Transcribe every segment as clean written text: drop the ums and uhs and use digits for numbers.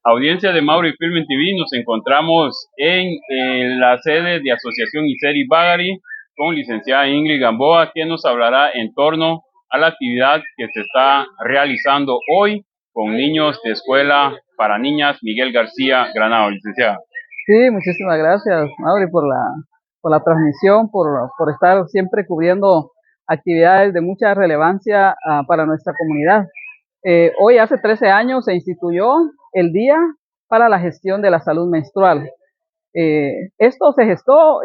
Audiencia de Mauri Film TV, nos encontramos en la sede de Asociación Iseri Bagari con licenciada Ingrid Gamboa, que nos hablará en torno a la actividad que se está realizando hoy con niños de Escuela para Niñas Miguel García Granado. Licenciada. Sí, muchísimas gracias, Mauri, por la transmisión, por estar siempre cubriendo actividades de mucha relevancia para nuestra comunidad. Hoy, hace 13 años, se instituyó el Día para la Gestión de la Salud Menstrual. Esto se gestó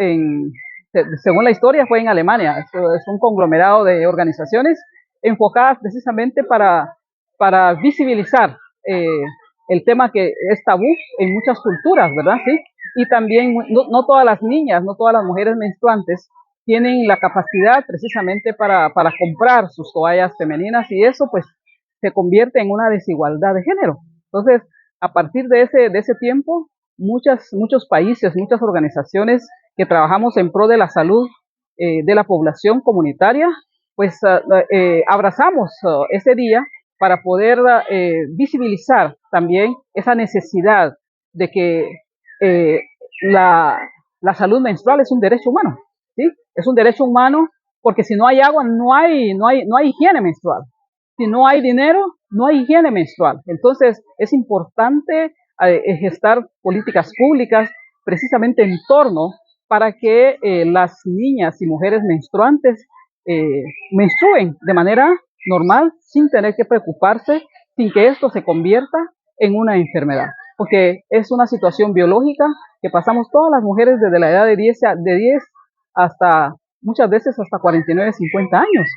según la historia, fue en Alemania. Esto es un conglomerado de organizaciones enfocadas precisamente para visibilizar el tema que es tabú en muchas culturas, ¿verdad? Sí. Y también no todas las niñas, no todas las mujeres menstruantes tienen la capacidad precisamente para comprar sus toallas femeninas, y eso pues se convierte en una desigualdad de género. Entonces, a partir de ese tiempo, muchos países, muchas organizaciones que trabajamos en pro de la salud de la población comunitaria, pues abrazamos ese día para poder visibilizar también esa necesidad de que eh, la, la salud menstrual es un derecho humano, ¿sí? Es un derecho humano porque si no hay agua, no hay higiene menstrual. Si no hay dinero, no hay higiene menstrual. Entonces, es importante gestar políticas públicas precisamente en torno para que las niñas y mujeres menstruantes menstruen de manera normal, sin tener que preocuparse, sin que esto se convierta en una enfermedad. Porque es una situación biológica que pasamos todas las mujeres desde la edad de 10 hasta muchas veces hasta 49, 50 años.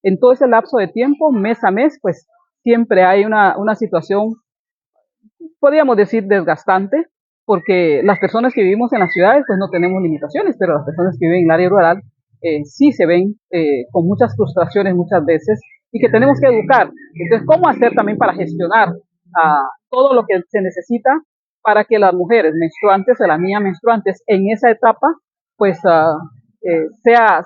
En todo ese lapso de tiempo, mes a mes, pues siempre hay una situación, podríamos decir, desgastante, porque las personas que vivimos en las ciudades, pues no tenemos limitaciones, pero las personas que viven en el área rural sí se ven con muchas frustraciones muchas veces, y que tenemos que educar. Entonces, ¿cómo hacer también para gestionar todo lo que se necesita para que las mujeres menstruantes, o las niñas menstruantes, en esa etapa, pues sea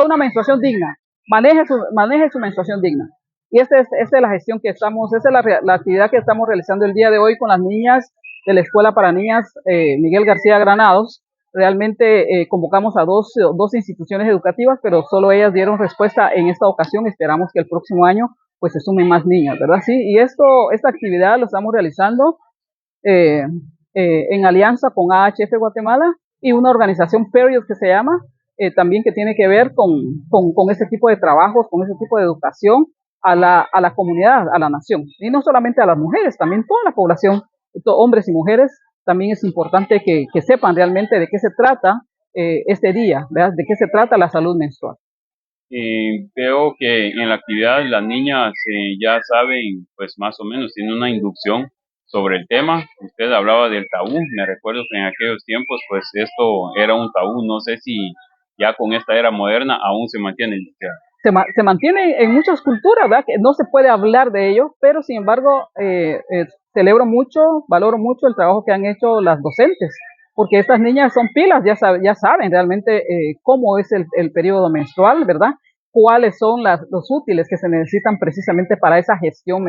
una menstruación digna, maneje su menstruación digna? Y esta es la gestión que esa es la actividad que estamos realizando el día de hoy con las niñas de la Escuela para Niñas Miguel García Granados. Realmente convocamos a dos instituciones educativas, pero solo ellas dieron respuesta en esta ocasión. Esperamos que el próximo año pues se sumen más niñas, ¿verdad? Sí, y esta actividad lo estamos realizando eh, en alianza con AHF Guatemala y una organización Period que se llama, también, que tiene que ver con este tipo de trabajos, con este tipo de educación a la comunidad, a la nación. Y no solamente a las mujeres, también toda la población, hombres y mujeres, también es importante que sepan realmente de qué se trata este día, ¿verdad? De qué se trata la salud menstrual. Veo que en la actividad las niñas ya saben, pues más o menos, tienen una inducción sobre el tema. Usted hablaba del tabú, me recuerdo que en aquellos tiempos, pues esto era un tabú. No sé si ya con esta era moderna aún se mantiene. Se mantiene en muchas culturas, ¿verdad? Que no se puede hablar de ello, pero sin embargo celebro mucho, valoro mucho el trabajo que han hecho las docentes, porque estas niñas son pilas, ya saben realmente cómo es el periodo menstrual, ¿verdad? Cuáles son los útiles que se necesitan precisamente para esa gestión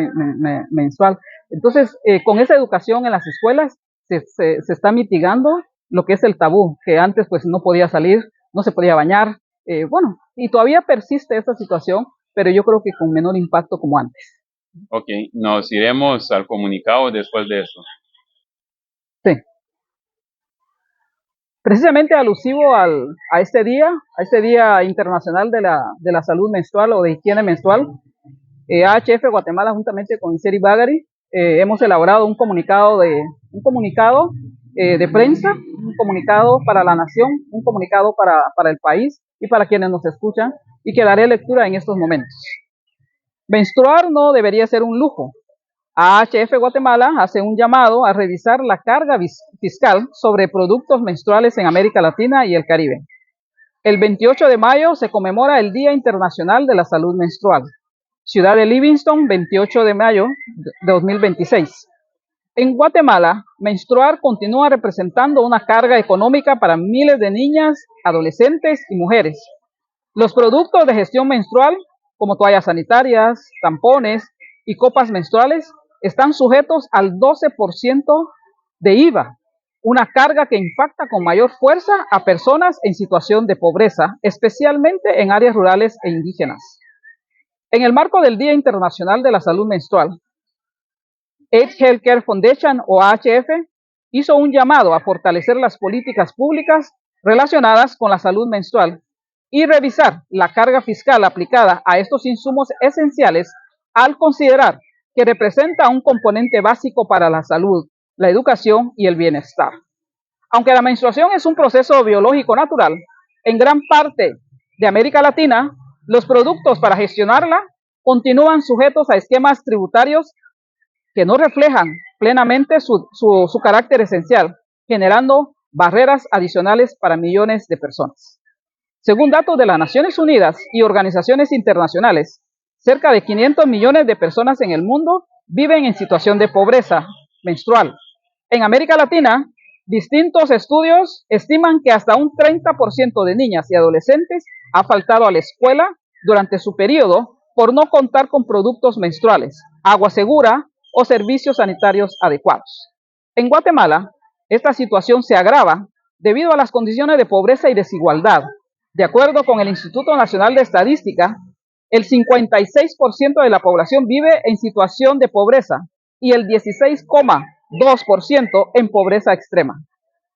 menstrual. Entonces, con esa educación en las escuelas se está mitigando lo que es el tabú, que antes pues no podía salir, no se podía bañar, bueno, y todavía persiste esta situación, pero yo creo que con menor impacto como antes. Ok, nos iremos al comunicado después de eso. Sí. Precisamente alusivo a este día internacional de la salud menstrual o de higiene menstrual, AHF Guatemala, juntamente con Iseri Bagari, hemos elaborado un comunicado de prensa, un comunicado para la nación, un comunicado para el país y para quienes nos escuchan, y que daré lectura en estos momentos. Menstruar no debería ser un lujo. AHF Guatemala hace un llamado a revisar la carga fiscal sobre productos menstruales en América Latina y el Caribe. El 28 de mayo se conmemora el Día Internacional de la Salud Menstrual. Ciudad de Livingston, 28 de mayo de 2026. En Guatemala, menstruar continúa representando una carga económica para miles de niñas, adolescentes y mujeres. Los productos de gestión menstrual, como toallas sanitarias, tampones y copas menstruales, están sujetos al 12% de IVA, una carga que impacta con mayor fuerza a personas en situación de pobreza, especialmente en áreas rurales e indígenas. En el marco del Día Internacional de la Salud Menstrual, AIDS Healthcare Foundation, o AHF, hizo un llamado a fortalecer las políticas públicas relacionadas con la salud menstrual y revisar la carga fiscal aplicada a estos insumos esenciales al considerar que representa un componente básico para la salud, la educación y el bienestar. Aunque la menstruación es un proceso biológico natural, en gran parte de América Latina, los productos para gestionarla continúan sujetos a esquemas tributarios que no reflejan plenamente su carácter esencial, generando barreras adicionales para millones de personas. Según datos de las Naciones Unidas y organizaciones internacionales, cerca de 500 millones de personas en el mundo viven en situación de pobreza menstrual. En América Latina, distintos estudios estiman que hasta un 30% de niñas y adolescentes ha faltado a la escuela durante su periodo por no contar con productos menstruales, agua segura o servicios sanitarios adecuados. En Guatemala, esta situación se agrava debido a las condiciones de pobreza y desigualdad. De acuerdo con el Instituto Nacional de Estadística, el 56% de la población vive en situación de pobreza y el 16,2% en pobreza extrema.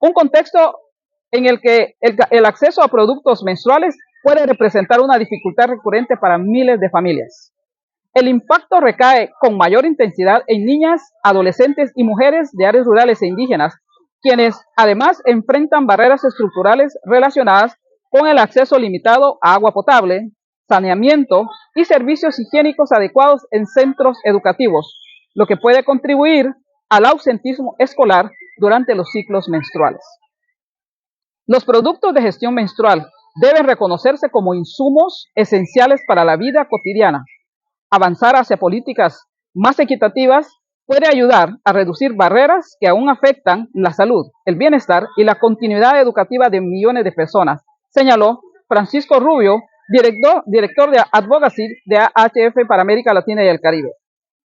Un contexto en el que el acceso a productos menstruales puede representar una dificultad recurrente para miles de familias. El impacto recae con mayor intensidad en niñas, adolescentes y mujeres de áreas rurales e indígenas, quienes además enfrentan barreras estructurales relacionadas con el acceso limitado a agua potable, saneamiento y servicios higiénicos adecuados en centros educativos, lo que puede contribuir al ausentismo escolar durante los ciclos menstruales. Los productos de gestión menstrual deben reconocerse como insumos esenciales para la vida cotidiana. Avanzar hacia políticas más equitativas puede ayudar a reducir barreras que aún afectan la salud, el bienestar y la continuidad educativa de millones de personas, señaló Francisco Rubio, director de Advocacy de AHF para América Latina y el Caribe.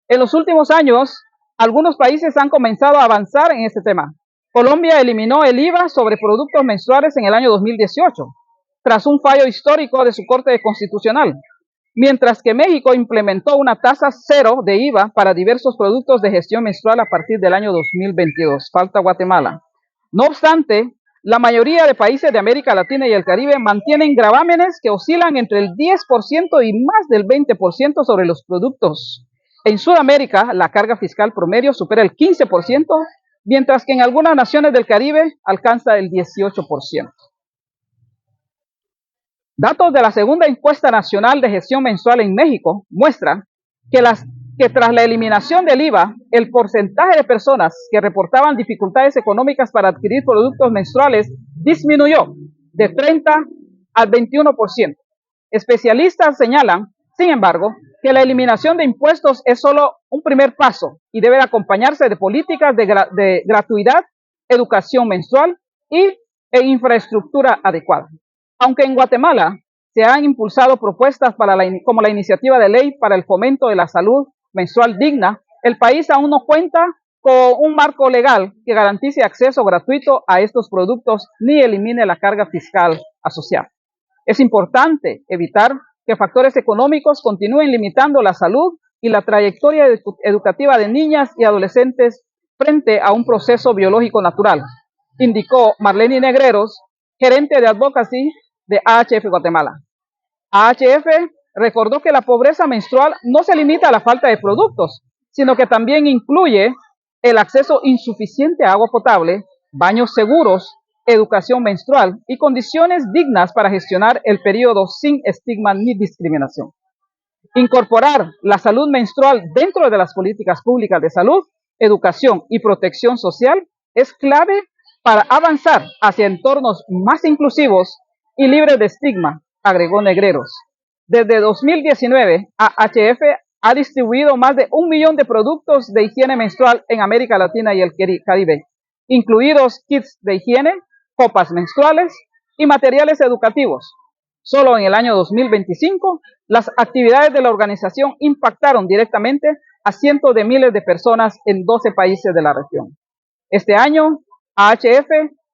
En los últimos años, algunos países han comenzado a avanzar en este tema. Colombia eliminó el IVA sobre productos menstruales en el año 2018, tras un fallo histórico de su Corte Constitucional, mientras que México implementó una tasa cero de IVA para diversos productos de gestión menstrual a partir del año 2022. Falta Guatemala. No obstante, la mayoría de países de América Latina y el Caribe mantienen gravámenes que oscilan entre el 10% y más del 20% sobre los productos. En Sudamérica, la carga fiscal promedio supera el 15%, mientras que en algunas naciones del Caribe alcanza el 18%. Datos de la segunda encuesta nacional de gestión menstrual en México muestran que tras la eliminación del IVA, el porcentaje de personas que reportaban dificultades económicas para adquirir productos menstruales disminuyó de 30 al 21%. Especialistas señalan, sin embargo, que la eliminación de impuestos es solo un primer paso y debe acompañarse de políticas de gratuidad, educación menstrual e infraestructura adecuada. Aunque en Guatemala se han impulsado propuestas como la iniciativa de ley para el fomento de la salud menstrual digna, el país aún no cuenta con un marco legal que garantice acceso gratuito a estos productos ni elimine la carga fiscal asociada. Es importante evitar que factores económicos continúen limitando la salud y la trayectoria educativa de niñas y adolescentes frente a un proceso biológico natural, indicó Marlene Negreros, gerente de Advocacy de AHF Guatemala. AHF recordó que la pobreza menstrual no se limita a la falta de productos, sino que también incluye el acceso insuficiente a agua potable, baños seguros, educación menstrual y condiciones dignas para gestionar el periodo sin estigma ni discriminación. Incorporar la salud menstrual dentro de las políticas públicas de salud, educación y protección social es clave para avanzar hacia entornos más inclusivos y libres de estigma, agregó Negreros. Desde 2019, AHF ha distribuido más de 1 millón de productos de higiene menstrual en América Latina y el Caribe, incluidos kits de higiene, copas menstruales y materiales educativos. Solo en el año 2025, las actividades de la organización impactaron directamente a cientos de miles de personas en 12 países de la región. Este año, AHF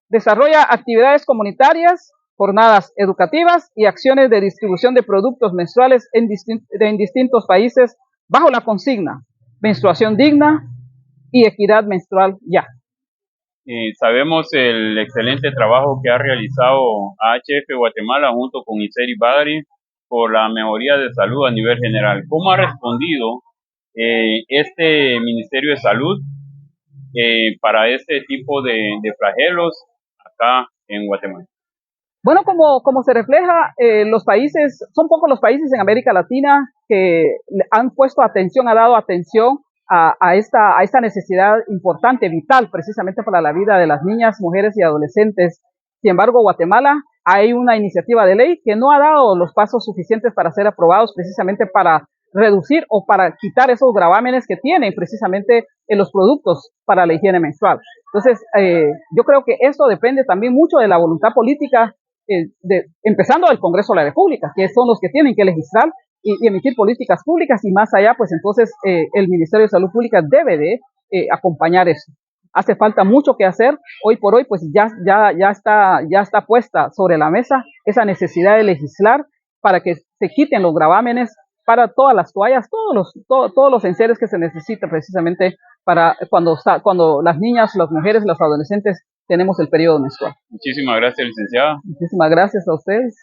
desarrolla actividades comunitarias, jornadas educativas y acciones de distribución de productos menstruales en distintos países bajo la consigna menstruación digna y equidad menstrual ya. Sabemos el excelente trabajo que ha realizado AHF Guatemala junto con ISER Bagari por la mejoría de salud a nivel general. ¿Cómo ha respondido este Ministerio de Salud para este tipo de flagelos acá en Guatemala? Bueno, como se refleja, son pocos los países en América Latina que han puesto atención, ha dado atención a esta necesidad importante, vital, precisamente para la vida de las niñas, mujeres y adolescentes. Sin embargo, Guatemala hay una iniciativa de ley que no ha dado los pasos suficientes para ser aprobados, precisamente para reducir o para quitar esos gravámenes que tienen precisamente en los productos para la higiene menstrual. Entonces, yo creo que esto depende también mucho de la voluntad política, empezando del Congreso de la República, que son los que tienen que legislar y emitir políticas públicas, y más allá, pues entonces el Ministerio de Salud Pública debe de acompañar eso. Hace falta mucho que hacer. Hoy por hoy, pues ya está puesta sobre la mesa esa necesidad de legislar para que se quiten los gravámenes para todas las toallas, todos los enseres que se necesitan precisamente para cuando las niñas, las mujeres, las adolescentes tenemos el periodo menstrual. Muchísimas gracias, licenciada. Muchísimas gracias a ustedes.